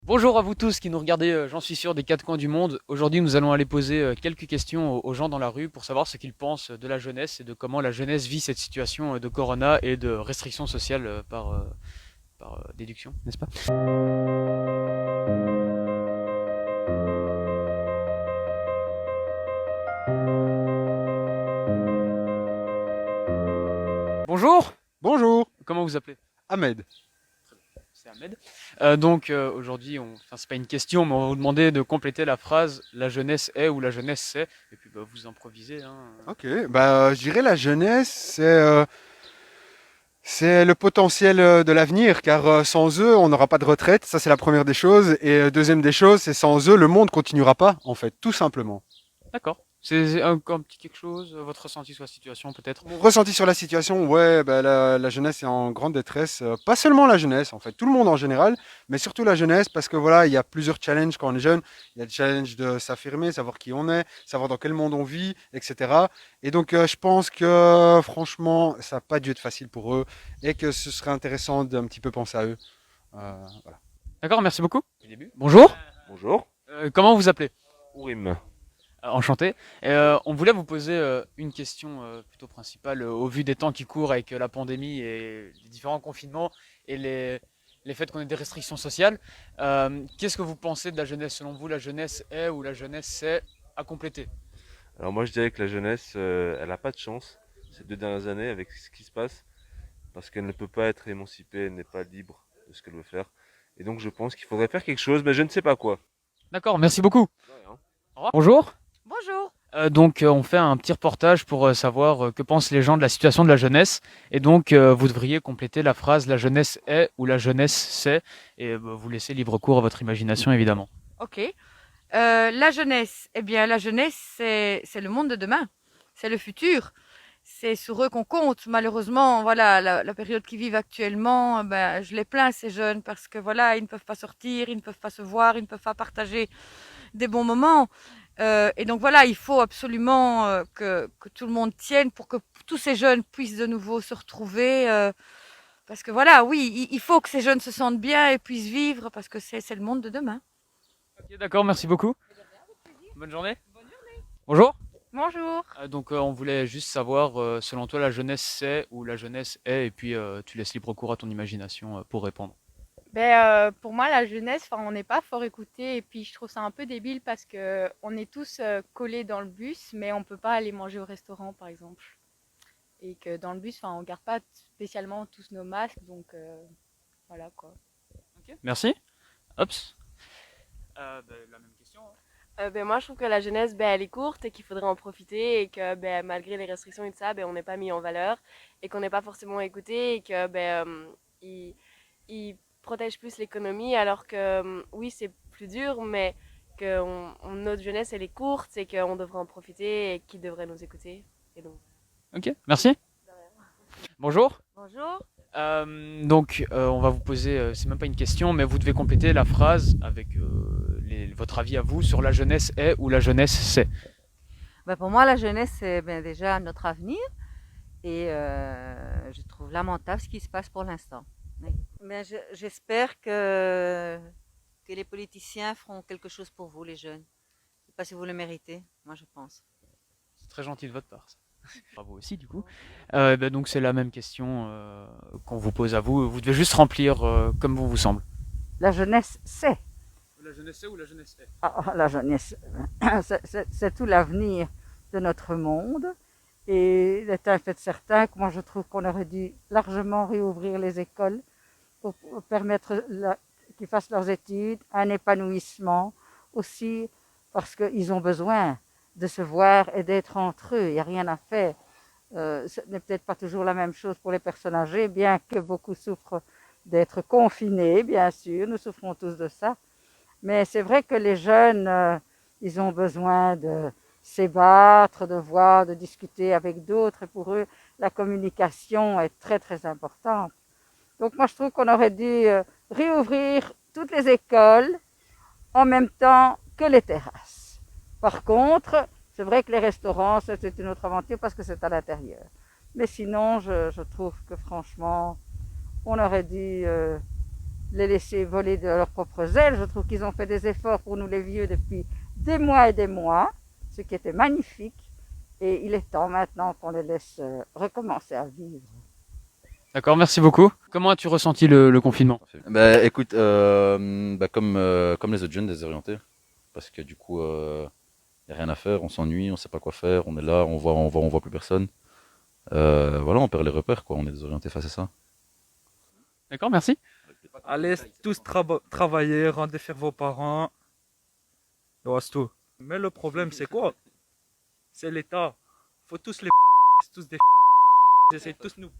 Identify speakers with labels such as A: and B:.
A: Bonjour à vous tous qui nous regardez, j'en suis sûr, des quatre coins du monde. Aujourd'hui, nous allons aller poser quelques questions aux gens dans la rue pour savoir ce qu'ils pensent de la jeunesse et de comment la jeunesse vit cette situation de corona et de restrictions sociales par déduction, n'est-ce pas? Bonjour,
B: Bonjour,
A: comment vous appelez?
B: Ahmed.
A: C'est Ahmed. Aujourd'hui, enfin, c'est pas une question, mais on va vous demander de compléter la phrase la jeunesse est ou la jeunesse c'est, et puis vous improvisez, hein.
B: Ok, je dirais la jeunesse, c'est le potentiel de l'avenir, car sans eux, on n'aura pas de retraite, ça c'est la première des choses. Et deuxième des choses, c'est sans eux, le monde continuera pas, en fait, tout simplement.
A: D'accord. C'est un petit quelque chose, votre ressenti sur la situation peut-être?
B: Mon ressenti sur la situation, ouais, la jeunesse est en grande détresse. Pas seulement la jeunesse, en fait, tout le monde en général, mais surtout la jeunesse, parce que voilà, il y a plusieurs challenges quand on est jeune. Il y a le challenge de s'affirmer, savoir qui on est, savoir dans quel monde on vit, etc. Et donc, je pense que franchement, ça n'a pas dû être facile pour eux et que ce serait intéressant d'un petit peu penser à eux. Voilà.
A: D'accord, merci beaucoup. Du début. Bonjour.
C: Bonjour.
A: Comment vous appelez?
C: Ourim.
A: Enchanté. On voulait vous poser une question plutôt principale au vu des temps qui courent avec la pandémie et les différents confinements et les faits qu'on ait des restrictions sociales. Qu'est-ce que vous pensez de la jeunesse? Selon vous, la jeunesse est ou la jeunesse c'est à compléter?
C: Alors moi je dirais que la jeunesse, elle n'a pas de chance ces 2 dernières années avec ce qui se passe, parce qu'elle ne peut pas être émancipée, elle n'est pas libre de ce qu'elle veut faire. Et donc je pense qu'il faudrait faire quelque chose, mais je ne sais pas quoi.
A: D'accord, merci beaucoup.
C: De rien.
A: Au revoir. Bonjour.
D: Bonjour.
A: On fait un petit reportage pour savoir que pensent les gens de la situation de la jeunesse. Et donc, vous devriez compléter la phrase la jeunesse est ou la jeunesse c'est. Et vous laissez libre cours à votre imagination, évidemment.
D: Ok. La jeunesse, eh bien, la jeunesse, c'est le monde de demain. C'est le futur. C'est sur eux qu'on compte. Malheureusement, voilà, la période qu'ils vivent actuellement, ben, je les plains, ces jeunes, parce que voilà, ils ne peuvent pas sortir, ils ne peuvent pas se voir, ils ne peuvent pas partager des bons moments. Et donc voilà, il faut absolument que tout le monde tienne pour que tous ces jeunes puissent de nouveau se retrouver. Parce que voilà, oui, il faut que ces jeunes se sentent bien et puissent vivre, parce que c'est le monde de demain.
A: Ok, d'accord, merci beaucoup. Bonne journée. Bonjour.
D: Bonjour.
A: On voulait juste savoir, selon toi, la jeunesse c'est ou la jeunesse est. Et puis, tu laisses libre cours à ton imagination pour répondre.
E: Pour moi, la jeunesse, enfin, on n'est pas fort écouté et puis je trouve ça un peu débile parce que on est tous collés dans le bus, mais on peut pas aller manger au restaurant, par exemple. Et que dans le bus, enfin, on garde pas spécialement tous nos masques, donc voilà quoi.
A: Ok, merci. Hops. La même question, hein.
F: Moi, je trouve que la jeunesse, elle est courte et qu'il faudrait en profiter et que malgré les restrictions et tout ça, on n'est pas mis en valeur et qu'on n'est pas forcément écouté et que ils protègent plus l'économie alors que oui, c'est plus dur, mais que notre jeunesse, elle est courte et qu'on devrait en profiter et qu'ils devraient nous écouter. Et donc,
A: Ok, merci. Bonjour.
D: Bonjour.
A: On va vous poser, c'est même pas une question, mais vous devez compléter la phrase avec votre avis à vous sur la jeunesse est ou la jeunesse c'est.
G: Ben pour moi, la jeunesse, c'est bien déjà notre avenir et je trouve lamentable ce qui se passe pour l'instant. Oui. Mais j'espère que les politiciens feront quelque chose pour vous, les jeunes. Je ne sais pas si vous le méritez, moi je pense.
A: C'est très gentil de votre part, ça. Bravo aussi, du coup. Donc, c'est la même question qu'on vous pose à vous. Vous devez juste remplir comme vous vous semble.
G: La jeunesse, c'est.
A: La jeunesse est ou la jeunesse est?
G: La jeunesse, c'est tout l'avenir de notre monde. Et il est un fait certain que moi je trouve qu'on aurait dû largement réouvrir les écoles pour permettre qu'ils fassent leurs études, un épanouissement aussi, parce qu'ils ont besoin de se voir et d'être entre eux. Il n'y a rien à faire. Ce n'est peut-être pas toujours la même chose pour les personnes âgées, bien que beaucoup souffrent d'être confinés, bien sûr, nous souffrons tous de ça. Mais c'est vrai que les jeunes, ils ont besoin de s'ébattre, de voir, de discuter avec d'autres. Et pour eux, la communication est très, très importante. Donc moi, je trouve qu'on aurait dû réouvrir toutes les écoles en même temps que les terrasses. Par contre, c'est vrai que les restaurants, c'est une autre aventure parce que c'est à l'intérieur. Mais sinon, je trouve que franchement, on aurait dû les laisser voler de leurs propres ailes. Je trouve qu'ils ont fait des efforts pour nous les vieux depuis des mois et des mois, ce qui était magnifique. Et il est temps maintenant qu'on les laisse recommencer à vivre.
A: D'accord, merci beaucoup. Comment as-tu ressenti le confinement?
H: Bah écoute, comme les autres jeunes désorientés, parce que du coup, y a rien à faire, on s'ennuie, on sait pas quoi faire, on est là, on voit plus personne. Voilà, on perd les repères, quoi, on est désorienté face à ça.
A: D'accord, merci.
I: Allez tous travailler, rendez faire vos parents. Ouais, c'est tout. Mais le problème, c'est quoi? C'est l'État. Faut tous les tous des ils essaient tous nous